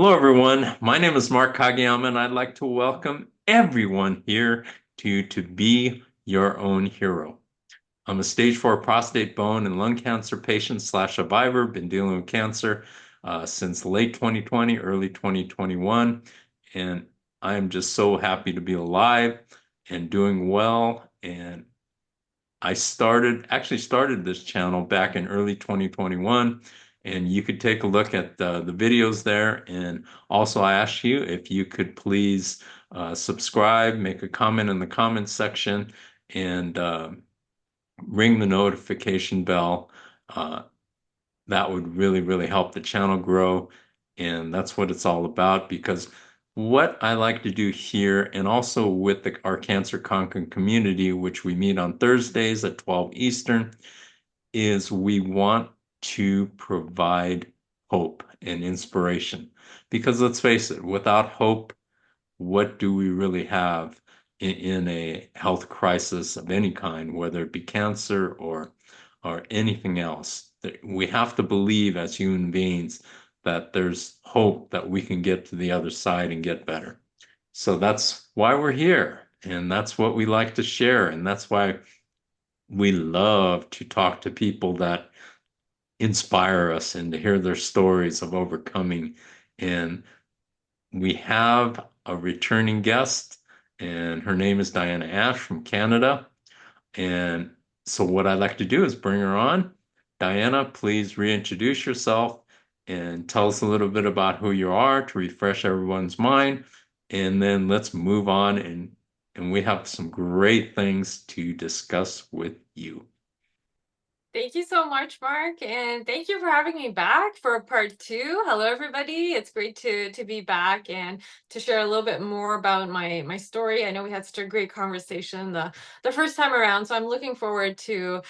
Hello, everyone. My name is Mark Kageyama, and I'd like to welcome everyone here to Be Your Own Hero. I'm a stage 4 prostate, bone, and lung cancer patient slash survivor. Been dealing with cancer since late 2020, early 2021, and I am just so happy to be alive and doing well. And actually started this channel back in early 2021, and you could take a look at the videos there. And also, I asked you if you could please subscribe, make a comment in the comments section, and ring the notification bell. Uh, that would really, really help the channel grow. And that's what it's all about because what I like to do here and also with our Cancer Conquering community, which we meet on Thursdays at 12 Eastern, is we want to provide hope and inspiration. Because let's face it, without hope, what do we really have in a health crisis of any kind, whether it be cancer or anything else? We have to believe as human beings that there's hope that we can get to the other side and get better. So that's why we're here, and that's what we like to share, and that's why we love to talk to people that inspire us and to hear their stories of overcoming. And we have a returning guest, and her name is Diana Ash from Canada. And so, what I'd like to do is bring her on. Diana, please reintroduce yourself and tell us a little bit about who you are to refresh everyone's mind. And then let's move on, and we have some great things to discuss with you. Thank you so much, Mark, and thank you for having me back for part two. Hello, everybody. It's great to be back and to share a little bit more about my story. I know we had such a great conversation the first time around, so I'm looking forward to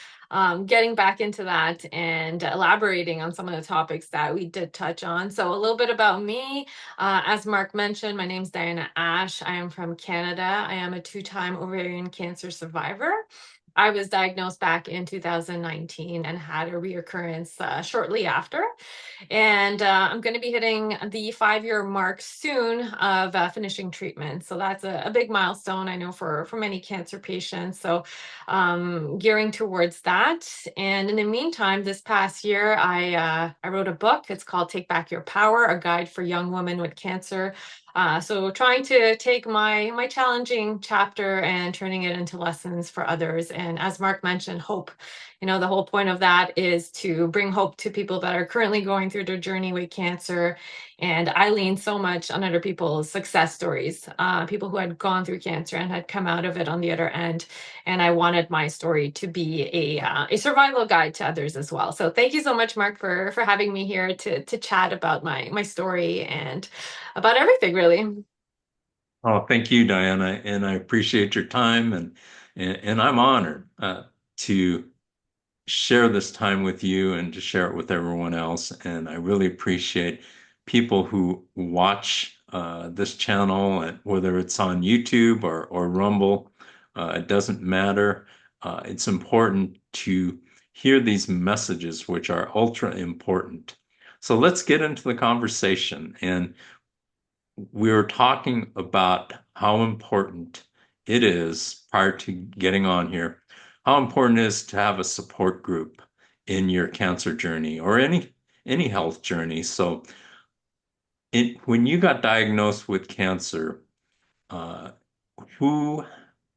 getting back into that and elaborating on some of the topics that we did touch on. So a little bit about me. As Mark mentioned, my name's Diana Ash. I am from Canada. I am a two-time ovarian cancer survivor. I was diagnosed back in 2019 and had a reoccurrence shortly after. And I'm going to be hitting the 5-year mark soon of finishing treatment. So that's a big milestone, I know, for many cancer patients. So gearing towards that. And in the meantime, this past year, I wrote a book. It's called Take Back Your Power, a guide for young women with cancer. So trying to take my challenging chapter and turning it into lessons for others. And as Mark mentioned, hope. The whole point of that is to bring hope to people that are currently going through their journey with cancer. And I lean so much on other people's success stories, people who had gone through cancer and had come out of it on the other end. And I wanted my story to be a survival guide to others as well. So thank you so much, Mark, for having me here to chat about my story and about everything, really. Oh, thank you, Diana, and I appreciate your time, and I'm honored to share this time with you and to share it with everyone else. And I really appreciate people who watch this channel, and whether it's on YouTube or Rumble, it doesn't matter. It's important to hear these messages, which are ultra important. So let's get into the conversation. And we were talking about how important it is prior to getting on here, how important it is to have a support group in your cancer journey or any health journey. So when you got diagnosed with cancer, uh, who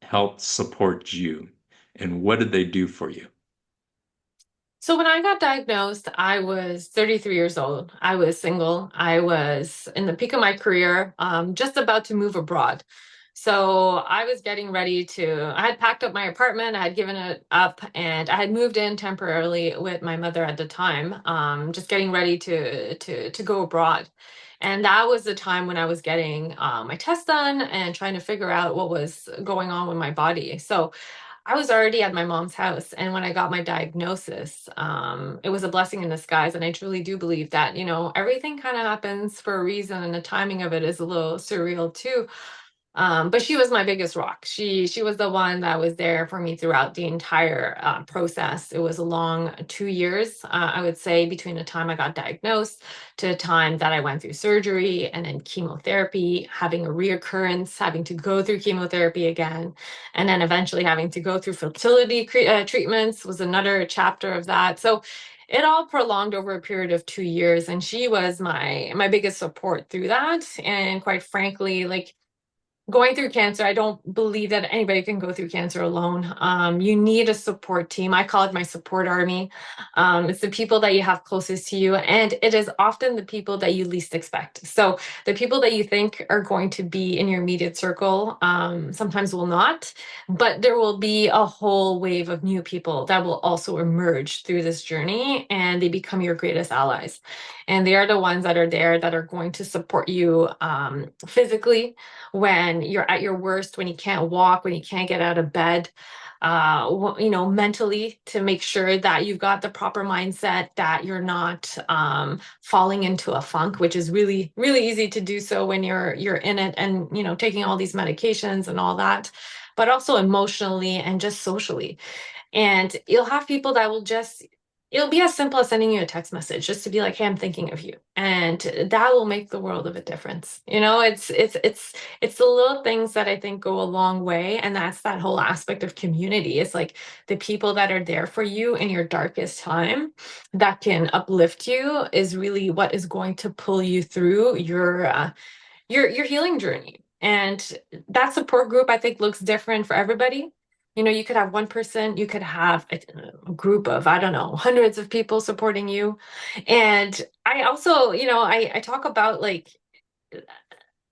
helped support you and what did they do for you? So when I got diagnosed, I was 33 years old. I was single. I was in the peak of my career, just about to move abroad. So I was getting ready I had packed up my apartment, I had given it up, and I had moved in temporarily with my mother at the time, just getting ready to go abroad. And that was the time when I was getting my test done and trying to figure out what was going on with my body. So I was already at my mom's house, and when I got my diagnosis, it was a blessing in disguise. And I truly do believe that, everything kind of happens for a reason, and the timing of it is a little surreal too. But she was my biggest rock. She was the one that was there for me throughout the entire process. It was a long 2 years, I would say, between the time I got diagnosed to the time that I went through surgery and then chemotherapy, having a reoccurrence, having to go through chemotherapy again, and then eventually having to go through fertility treatments was another chapter of that. So it all prolonged over a period of 2 years, and she was my biggest support through that. And quite frankly, like going through cancer, I don't believe that anybody can go through cancer alone. You need a support team. I call it my support army. It's the people that you have closest to you, and it is often the people that you least expect. So the people that you think are going to be in your immediate circle, sometimes will not, but there will be a whole wave of new people that will also emerge through this journey, and they become your greatest allies. And they are the ones that are there that are going to support you physically when you're at your worst, when you can't walk, when you can't get out of bed, mentally, to make sure that you've got the proper mindset, that you're not falling into a funk, which is really, really easy to do so when you're in it and, taking all these medications and all that, but also emotionally and just socially. And you'll have people that will just, it'll be as simple as sending you a text message just to be like, hey, I'm thinking of you. And that will make the world of a difference. It's the little things that I think go a long way. And that's that whole aspect of community. It's like the people that are there for you in your darkest time that can uplift you is really what is going to pull you through your healing journey. And that support group, I think, looks different for everybody. You could have one person, you could have a group of, I don't know, hundreds of people supporting you. And I also, I talk about like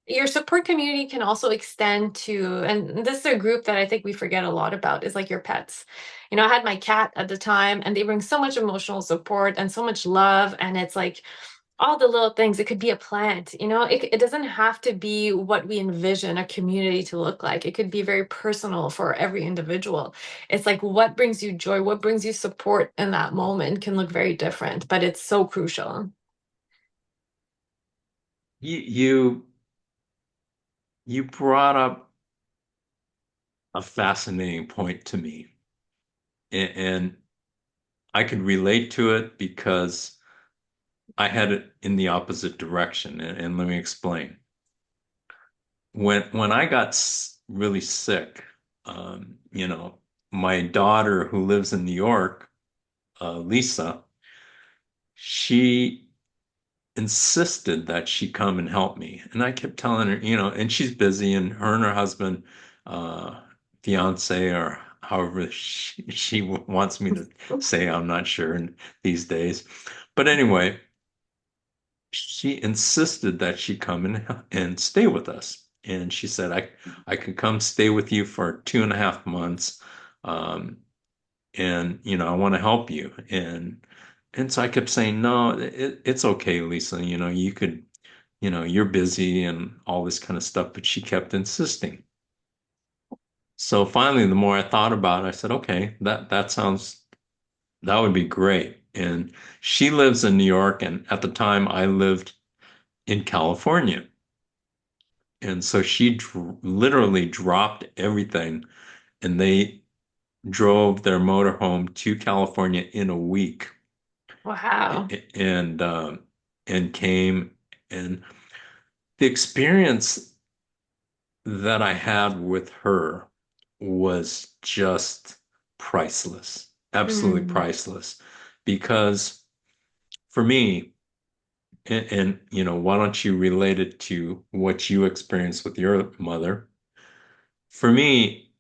your support community can also extend to, and this is a group that I think we forget a lot about, is like your pets. I had my cat at the time, and they bring so much emotional support and so much love. And it's like, all the little things. It could be a plant, it doesn't have to be what we envision a community to look like. It could be very personal for every individual. It's like what brings you joy, what brings you support in that moment can look very different, but it's so crucial. You you brought up a fascinating point to me, and I could relate to it because I had it in the opposite direction, and let me explain. When I got really sick, my daughter who lives in New York, Lisa, she insisted that she come and help me. And I kept telling her, and she's busy, and her and her husband, uh, fiance, or however she wants me to say, I'm not sure these days. But anyway, she insisted that she come and stay with us. And she said, I could come stay with you for 2.5 months. Um, and I want to help you. And so I kept saying, no, it's okay, Lisa. You could, you're busy and all this kind of stuff. But she kept insisting. So finally, the more I thought about it, I said, okay, that would be great. And she lives in New York, and at the time I lived in California. And so she literally dropped everything, and they drove their motorhome to California in a week, Wow. and and came. And the experience that I had with her was just priceless, absolutely Mm. priceless. Because for me, why don't you relate it to what you experienced with your mother? For me,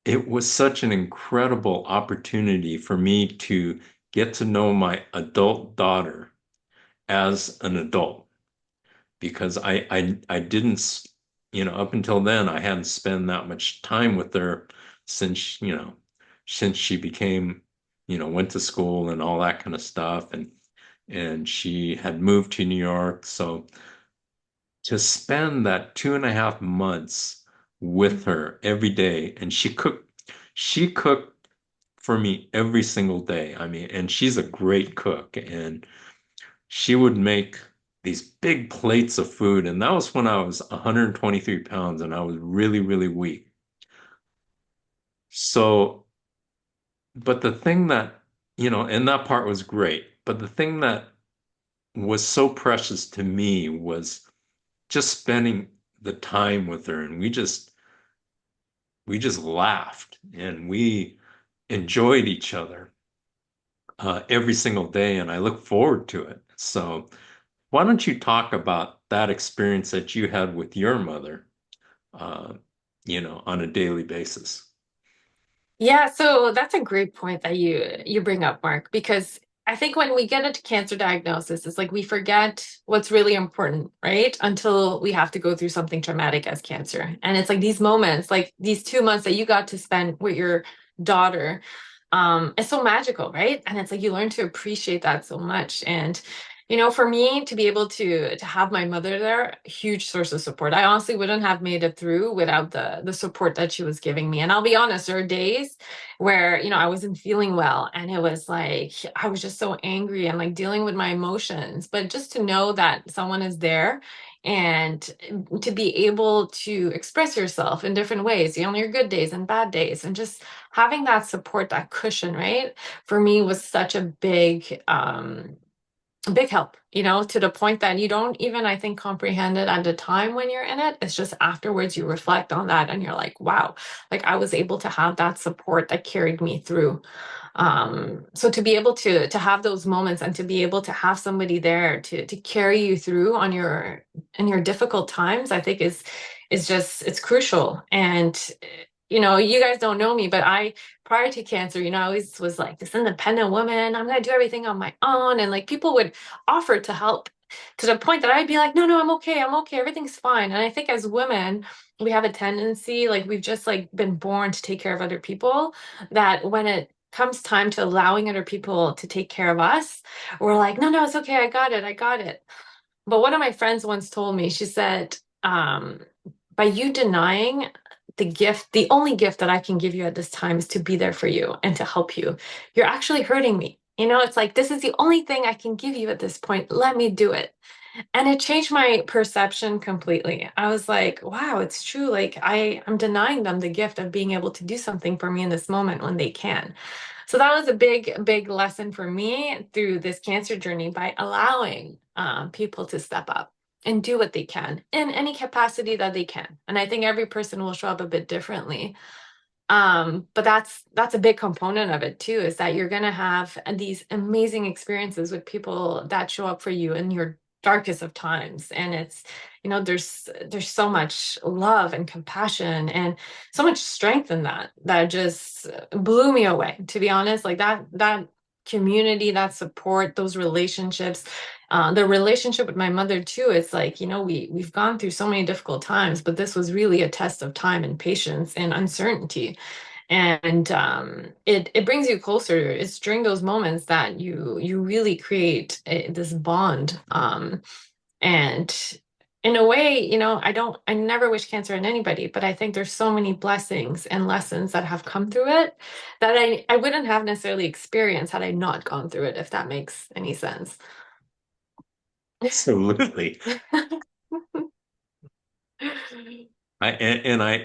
it was such an incredible opportunity for me to get to know my adult daughter as an adult, because I didn't, up until then I hadn't spent that much time with her since, since she became, went to school and all that kind of stuff, and she had moved to New York. So to spend that 2.5 months with her every day, and she cooked for me every single day. I mean, and she's a great cook, and she would make. these big plates of food. And that was when I was 123 pounds and I was really, really weak. So, but the thing that, and that part was great. But the thing that was so precious to me was just spending the time with her. And we just laughed and we enjoyed each other every single day. And I look forward to it. So, why don't you talk about that experience that you had with your mother, uh, on a daily basis? Yeah, so that's a great point that you bring up, Mark, because I think when we get into cancer diagnosis, it's like we forget what's really important, right? Until we have to go through something traumatic as cancer. And it's like these moments, like these 2 months that you got to spend with your daughter, it's so magical, right? And it's like you learn to appreciate that so much. And for me to be able to have my mother there, huge source of support. I honestly wouldn't have made it through without the support that she was giving me. And I'll be honest, there are days where, I wasn't feeling well and it was like I was just so angry and like dealing with my emotions. But just to know that someone is there and to be able to express yourself in different ways, your good days and bad days, and just having that support, that cushion, right? For me was such a big help, to the point that you don't even, I think, comprehend it at the time when you're in it. It's just afterwards you reflect on that and you're like, wow, like I was able to have that support that carried me through. So to be able to have those moments and to be able to have somebody there to carry you through on your in your difficult times, I think is just it's crucial. And you guys don't know me, but I prior to cancer, I always was like this independent woman. I'm gonna do everything on my own. And like people would offer to help to the point that I'd be like, no, no, I'm okay, everything's fine. And I think as women, we have a tendency, like we've just like been born to take care of other people, that when it comes time to allowing other people to take care of us, we're like, no, no, it's okay, I got it. But one of my friends once told me, she said, by you denying the gift, the only gift that I can give you at this time is to be there for you and to help you. You're actually hurting me. It's like, this is the only thing I can give you at this point. Let me do it. And it changed my perception completely. I was like, wow, it's true. Like I'm denying them the gift of being able to do something for me in this moment when they can. So that was a big, big lesson for me through this cancer journey by allowing people to step up and do what they can in any capacity that they can. And I think every person will show up a bit differently. But that's a big component of it too, is that you're gonna have these amazing experiences with people that show up for you in your darkest of times. And it's, there's so much love and compassion and so much strength in that just blew me away, to be honest. Like that community, that support, those relationships, the relationship with my mother too. It's like, we've gone through so many difficult times, but this was really a test of time and patience and uncertainty. And it brings you closer. It's during those moments that you really create this bond. And in a way, I never wish cancer on anybody, but I think there's so many blessings and lessons that have come through it that I wouldn't have necessarily experienced had I not gone through it, if that makes any sense. Absolutely.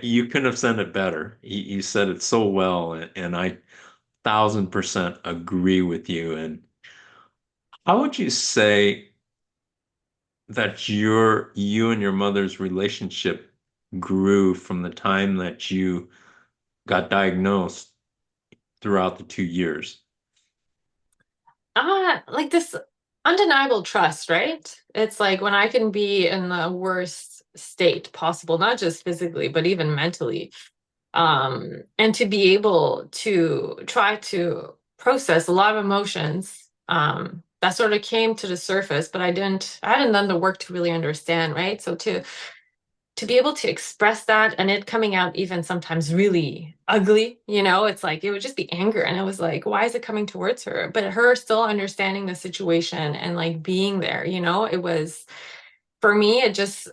You couldn't have said it better. You said it so well, and I 1,000% agree with you. And how would you say that you and your mother's relationship grew from the time that you got diagnosed throughout the 2 years? Like this undeniable trust, right? It's like when I can be in the worst state possible, not just physically, but even mentally. And to be able to try to process a lot of emotions, that sort of came to the surface, but I hadn't done the work to really understand, right? So to be able to express that and it coming out even sometimes really ugly, it's like it would just be anger. And it was like, why is it coming towards her? But her still understanding the situation and like being there, it was for me, it just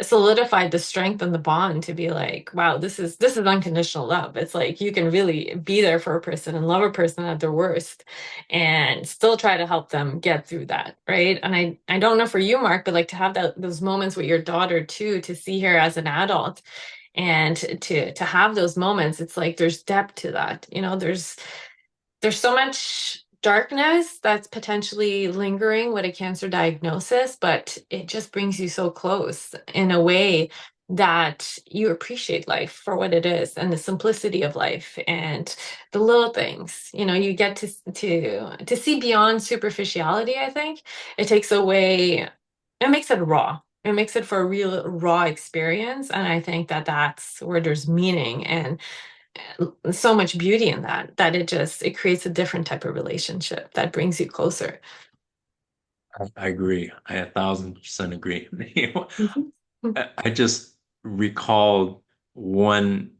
solidified the strength and the bond to be like, wow, this is unconditional love. It's like you can really be there for a person and love a person at their worst and still try to help them get through that, right? And I don't know for you, Mark, but like to have those moments with your daughter too, to see her as an adult and to have those moments, it's like there's depth to that. There's so much darkness that's potentially lingering with a cancer diagnosis, but it just brings you so close in a way that you appreciate life for what it is and the simplicity of life and the little things. You get to see beyond superficiality, I think. It takes away, it makes it raw. It makes it for a real raw experience. And I think that that's where there's meaning and so much beauty in that it creates a different type of relationship that brings you closer. I agree. I 1,000% agree. Mhm. I just recalled one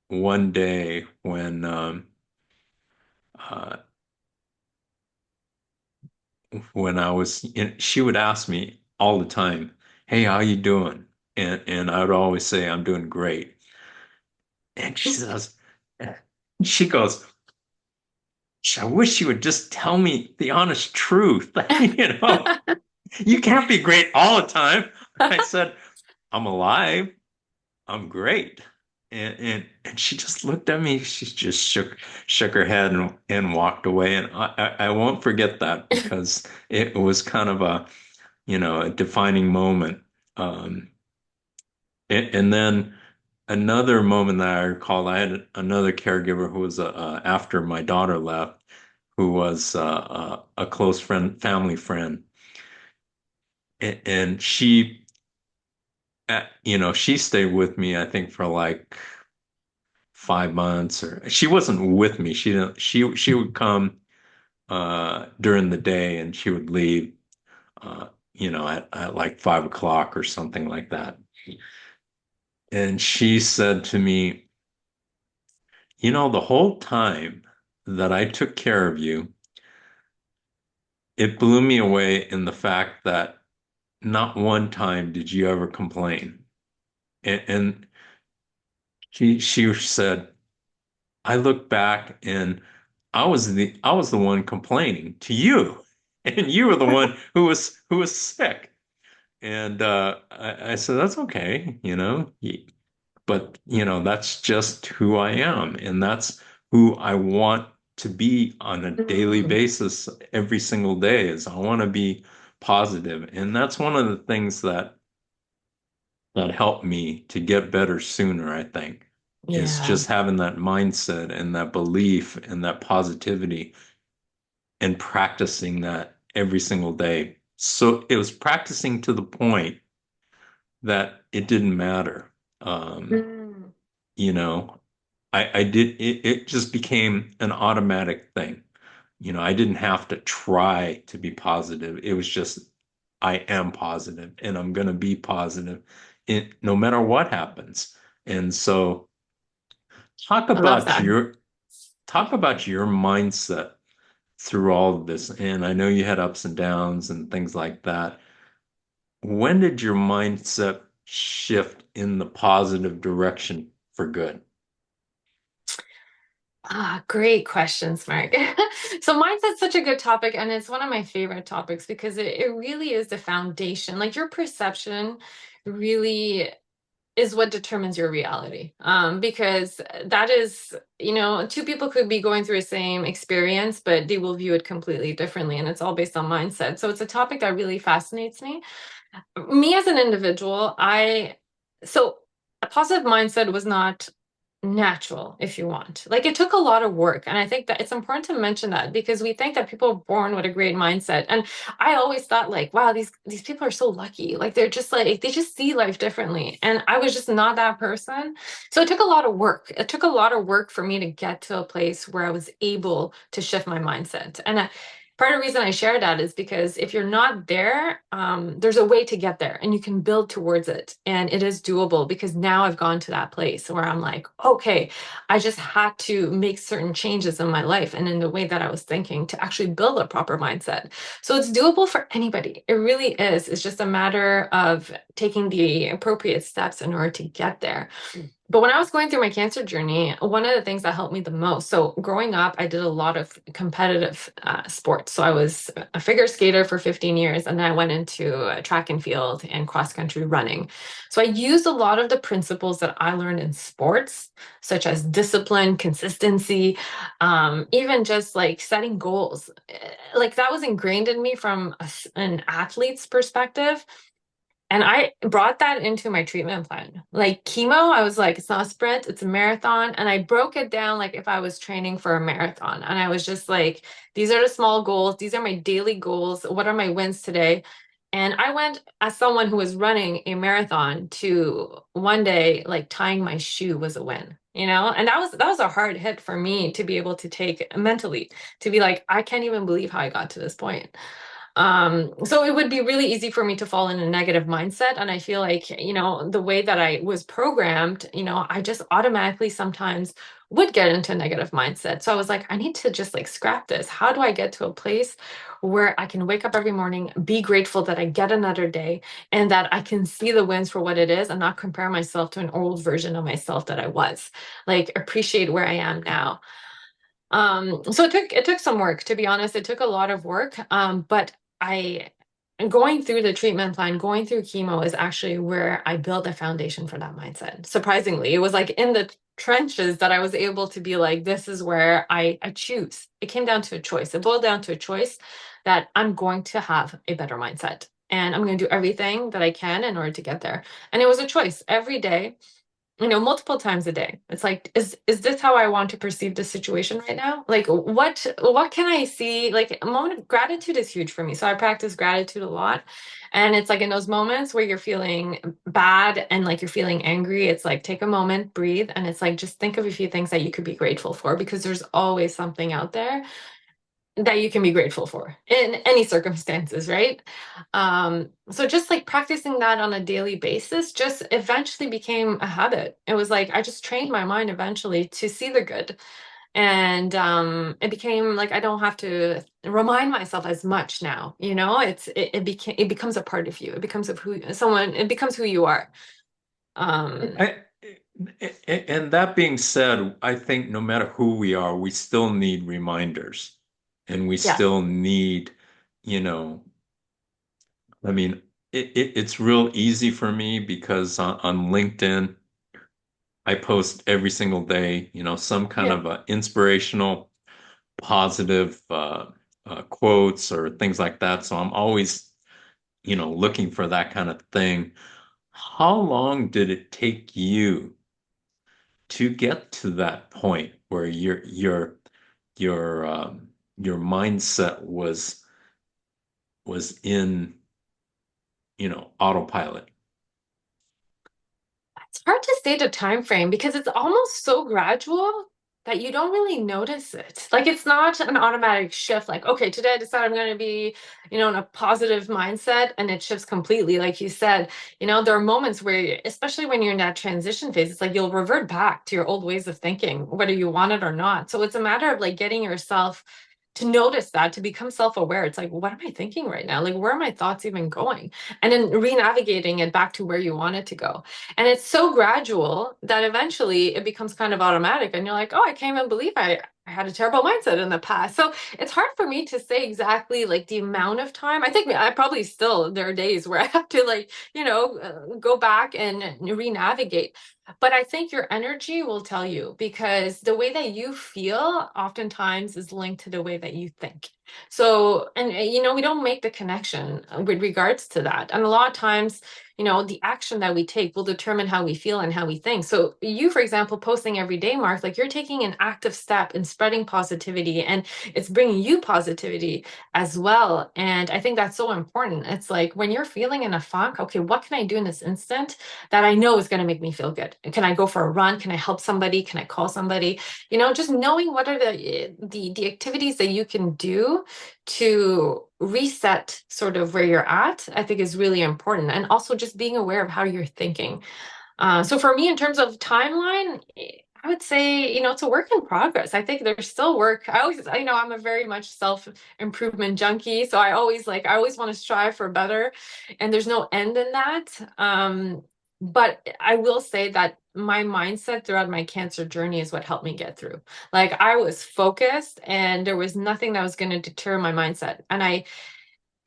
one day uh, when I was she would ask me all the time, "Hey, how you doing?" And I would always say, "I'm doing great." And she goes, "I wish you would just tell me the honest truth. You know, you can't be great all the time." I said, "I'm alive. I'm great." And she just looked at me. She just shook her head and walked away. And I won't forget that because it was kind of a defining moment. Um, and then another moment that I recall, I had another caregiver who was after my daughter left, who was a close friend, family friend, and she stayed with me, I think, for like 5 months, or she wasn't with me. She didn't. She would come during the day, and she would leave, at like 5 o'clock or something like that. And she said to me, the whole time that I took care of you, it blew me away in the fact that not one time did you ever complain. And she said, I look back and I was the one complaining to you, and you were the one who was sick. And I said, that's okay, but that's just who I am, and that's who I want to be on a daily Mm, basis every single day. Is I want to be positive, and that's one of the things that helped me to get better sooner, I think, is yeah, just having that mindset and that belief and that positivity and practicing that every single day. So it was practicing to the point that it didn't matter. Um, mm, you know, I did it just became an automatic thing. I didn't have to try to be positive. It was just I am positive and I'm gonna be positive no matter what happens. And so talk I love about that. your talk about your mindset through all of this. And I know you had ups and downs and things like that. When did your mindset shift in the positive direction for good? Great questions, Mark. So mindset's such a good topic, and it's one of my favorite topics because it really is the foundation. Like your perception really is what determines your reality. Because that is, two people could be going through the same experience, but they will view it completely differently, and it's all based on mindset. So it's a topic that really fascinates me. Me as an individual, so a positive mindset was not natural, if you want. Like it took a lot of work. And I think that it's important to mention that because we think that people are born with a great mindset. And I always thought like, wow, these people are so lucky. Like they're just like they just see life differently. And I was just not that person. So it took a lot of work. It took a lot of work for me to get to a place where I was able to shift my mindset. part of the reason I share that is because if you're not there, there's a way to get there and you can build towards it. And it is doable because now I've gone to that place where I'm like, okay, I just had to make certain changes in my life and in the way that I was thinking to actually build a proper mindset. So it's doable for anybody. It really is. It's just a matter of taking the appropriate steps in order to get there. But when I was going through my cancer journey, one of the things that helped me the most, so growing up, I did a lot of competitive sports. So I was a figure skater for 15 years, and then I went into track and field and cross country running. So I used a lot of the principles that I learned in sports, such as discipline, consistency, even just like setting goals. Like that was ingrained in me from an athlete's perspective. And I brought that into my treatment plan. Like chemo, I was like, it's not a sprint, it's a marathon. And I broke it down like if I was training for a marathon. And I was just like, these are the small goals, these are my daily goals. What are my wins today? And I went as someone who was running a marathon to one day, like tying my shoe was a win, you know? And that was a hard hit for me to be able to take mentally, to be like, I can't even believe how I got to this point. So it would be really easy for me to fall in a negative mindset. And I feel like, the way that I was programmed, I just automatically sometimes would get into a negative mindset. So I was like, I need to just like scrap this. How do I get to a place where I can wake up every morning, be grateful that I get another day and that I can see the wins for what it is and not compare myself to an old version of myself that I was, like appreciate where I am now. So it took some work, to be honest. It took a lot of work. But I going through the treatment plan, going through chemo is actually where I built a foundation for that mindset. Surprisingly, it was like in the trenches that I was able to be like, this is where I choose. It came down to a choice. It boiled down to a choice that I'm going to have a better mindset. And I'm going to do everything that I can in order to get there. And it was a choice every day, multiple times a day. It's like, is this how I want to perceive the situation right now? Like, what can I see? Like, a moment of gratitude is huge for me. So I practice gratitude a lot. And it's like in those moments where you're feeling bad and like you're feeling angry, it's like take a moment, breathe, and it's like just think of a few things that you could be grateful for because there's always something out there that you can be grateful for in any circumstances, right? So just like practicing that on a daily basis just eventually became a habit. It was like I just trained my mind eventually to see the good. And it became like I don't have to remind myself as much now, it becomes a part of you. It becomes of who someone, it becomes who you are. Um, I, and that being said, I think no matter who we are, we still need reminders and we yes. still need, you know, I mean, it's real easy for me because on LinkedIn, I post every single day, some kind Yeah. of inspirational, positive quotes or things like that. So I'm always, looking for that kind of thing. How long did it take you to get to that point where your mindset was in, autopilot? It's hard to state a time frame because it's almost so gradual that you don't really notice it. Like it's not an automatic shift, like, okay, today I decide I'm going to be, in a positive mindset and it shifts completely. Like you said, there are moments where, especially when you're in that transition phase, it's like you'll revert back to your old ways of thinking, whether you want it or not. So it's a matter of like getting yourself to notice that, to become self-aware. It's like, what am I thinking right now? Like, where are my thoughts even going? And then re-navigating it back to where you want it to go. And it's so gradual that eventually it becomes kind of automatic. And you're like, oh, I can't even believe I had a terrible mindset in the past. So it's hard for me to say exactly like the amount of time. I think I probably still, there are days where I have to like, go back and re-navigate. But I think your energy will tell you because the way that you feel oftentimes is linked to the way that you think. So, and we don't make the connection with regards to that. And a lot of times, the action that we take will determine how we feel and how we think. So you, for example, posting every day, Mark, like you're taking an active step in spreading positivity and it's bringing you positivity as well. And I think that's so important. It's like when you're feeling in a funk, okay, what can I do in this instant that I know is going to make me feel good? can I go for a run? Can I help somebody? Can I call somebody? Just knowing what are the activities that you can do to reset sort of where you're at, I think is really important. And also just being aware of how you're thinking. So for me, in terms of timeline, I would say, it's a work in progress. I think there's still work. I'm a very much self-improvement junkie. So I always want to strive for better, and there's no end in that. But I will say that my mindset throughout my cancer journey is what helped me get through. Like I was focused and there was nothing that was going to deter my mindset. And I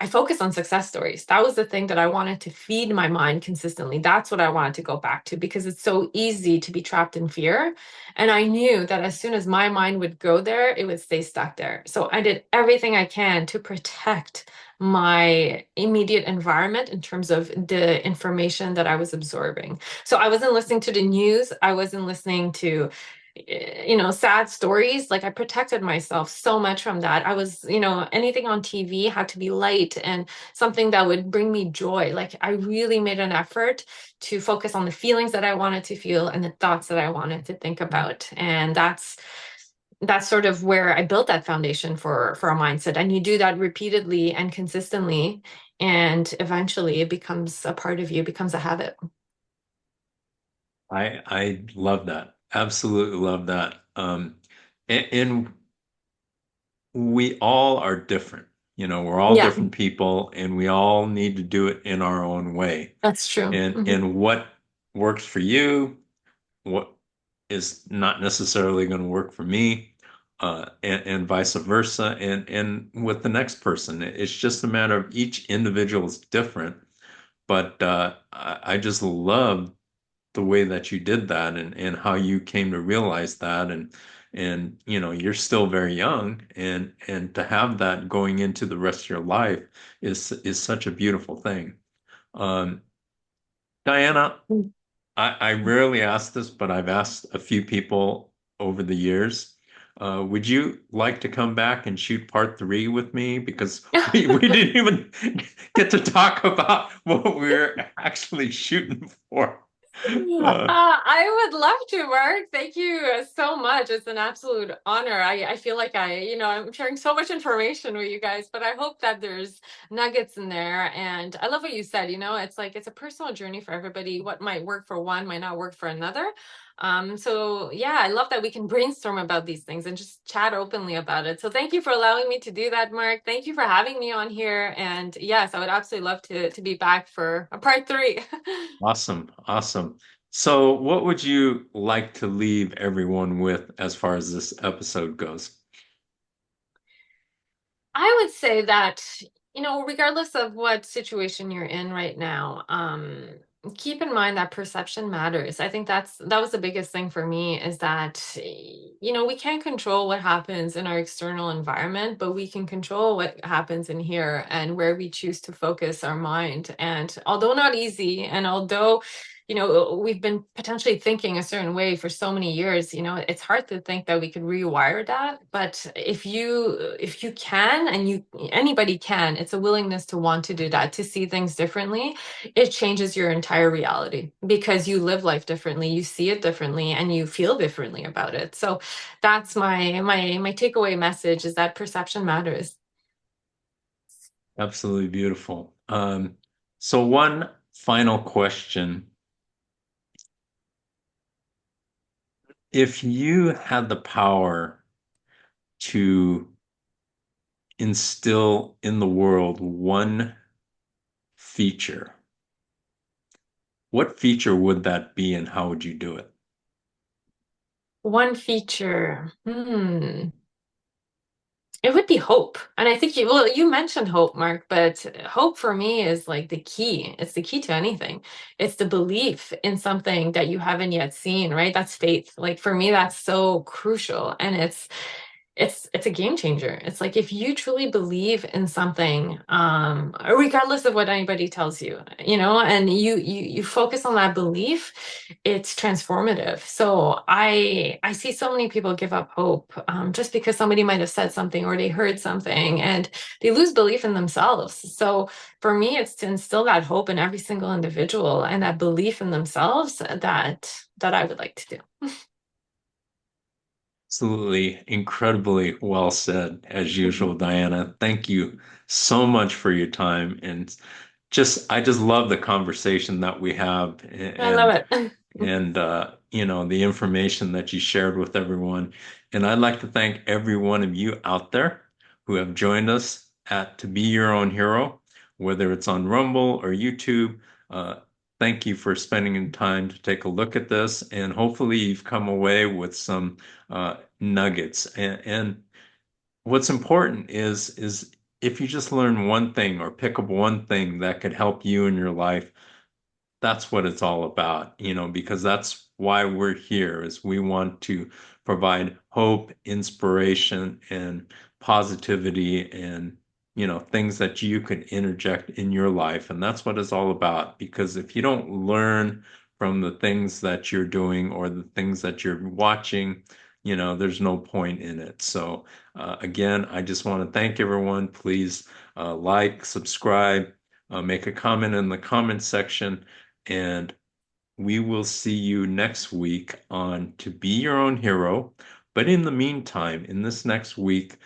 focused on success stories. That was the thing that I wanted to feed my mind consistently. That's what I wanted to go back to because it's so easy to be trapped in fear. And I knew that as soon as my mind would go there, it would stay stuck there. So I did everything I can to protect my immediate environment in terms of the information that I was absorbing. So I wasn't listening to the news. I wasn't listening to sad stories. Like I protected myself so much from that. I was, anything on TV had to be light and something that would bring me joy. Like I really made an effort to focus on the feelings that I wanted to feel and the thoughts that I wanted to think about. And that's sort of where I built that foundation for a mindset. And you do that repeatedly and consistently, and eventually it becomes a part of you, becomes a habit. I love that. Absolutely love that. And we all are different. We're all Yeah, different people, and we all need to do it in our own way. that's true. And what works for you, what is not necessarily going to work for me, and vice versa. And with the next person, it's just a matter of each individual is different. But I just love the way that you did that and how you came to realize that and you're still very young and to have that going into the rest of your life is such a beautiful thing. Um, Diana, Mhm. I rarely ask this, but I've asked a few people over the years. Would you like to come back and shoot part three with me? Because we didn't even get to talk about what we're actually shooting for. Uh, I would love to, Mark. Thank you so much. It's an absolute honor. I feel like I'm sharing so much information with you guys, but I hope that there's nuggets in there. And I love what you said, it's like it's a personal journey for everybody. What might work for one might not work for another. So yeah, I love that we can brainstorm about these things and just chat openly about it. So thank you for allowing me to do that, Mark. Thank you for having me on here. And yes, I would absolutely love to be back for a part three. Awesome. Awesome. So, what would you like to leave everyone with as far as this episode goes? I would say that, regardless of what situation you're in right now, keep in mind that perception matters. I think that was the biggest thing for me is that, we can't control what happens in our external environment, but we can control what happens in here and where we choose to focus our mind. And although not easy, and although we've been potentially thinking a certain way for so many years, it's hard to think that we could rewire that. But if you can, and anybody can, it's a willingness to want to do that, to see things differently. It changes your entire reality because you live life differently, you see it differently, and you feel differently about it. So that's my takeaway message, is that perception matters. Absolutely beautiful. So, one final question. If you had the power to instill in the world one feature, what feature would that be and how would you do it? One feature. It would be hope. And I think you mentioned hope, Mark, but hope for me is like the key. It's the key to anything. It's the belief in something that you haven't yet seen, right? That's faith. Like for me, that's so crucial. And it's a game changer. It's like if you truly believe in something, regardless of what anybody tells you, and you focus on that belief, it's transformative. So I see so many people give up hope, just because somebody might have said something or they heard something and they lose belief in themselves. So for me, it's to instill that hope in every single individual and that belief in themselves that I would like to do. Absolutely incredibly well said, as usual, Diana. Thank you so much for your time. And I just love the conversation that we have I love and it. the information that you shared with everyone. And I'd like to thank every one of you out there who have joined us at To Be Your Own Hero, whether it's on Rumble or YouTube. Uh, Thank you for spending time to take a look at this, and hopefully you've come away with some nuggets. And what's important is if you just learn one thing or pick up one thing that could help you in your life, that's what it's all about, because that's why we're here, is we want to provide hope, inspiration, and positivity and, things that you can interject in your life. And that's what it's all about. Because if you don't learn from the things that you're doing or the things that you're watching, there's no point in it. So, again, I just want to thank everyone. Please like, subscribe, make a comment in the comment section. And we will see you next week on To Be Your Own Hero. But in the meantime, in this next week,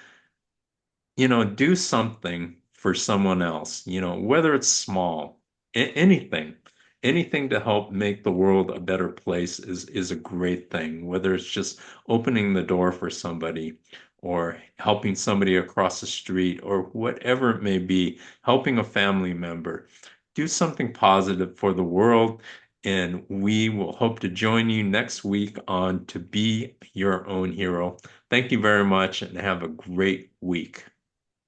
do something for someone else, whether it's small, anything, anything to help make the world a better place is a great thing, whether it's just opening the door for somebody or helping somebody across the street or whatever it may be, helping a family member. Do something positive for the world, and we will hope to join you next week on To Be Your Own Hero. Thank you very much and have a great week.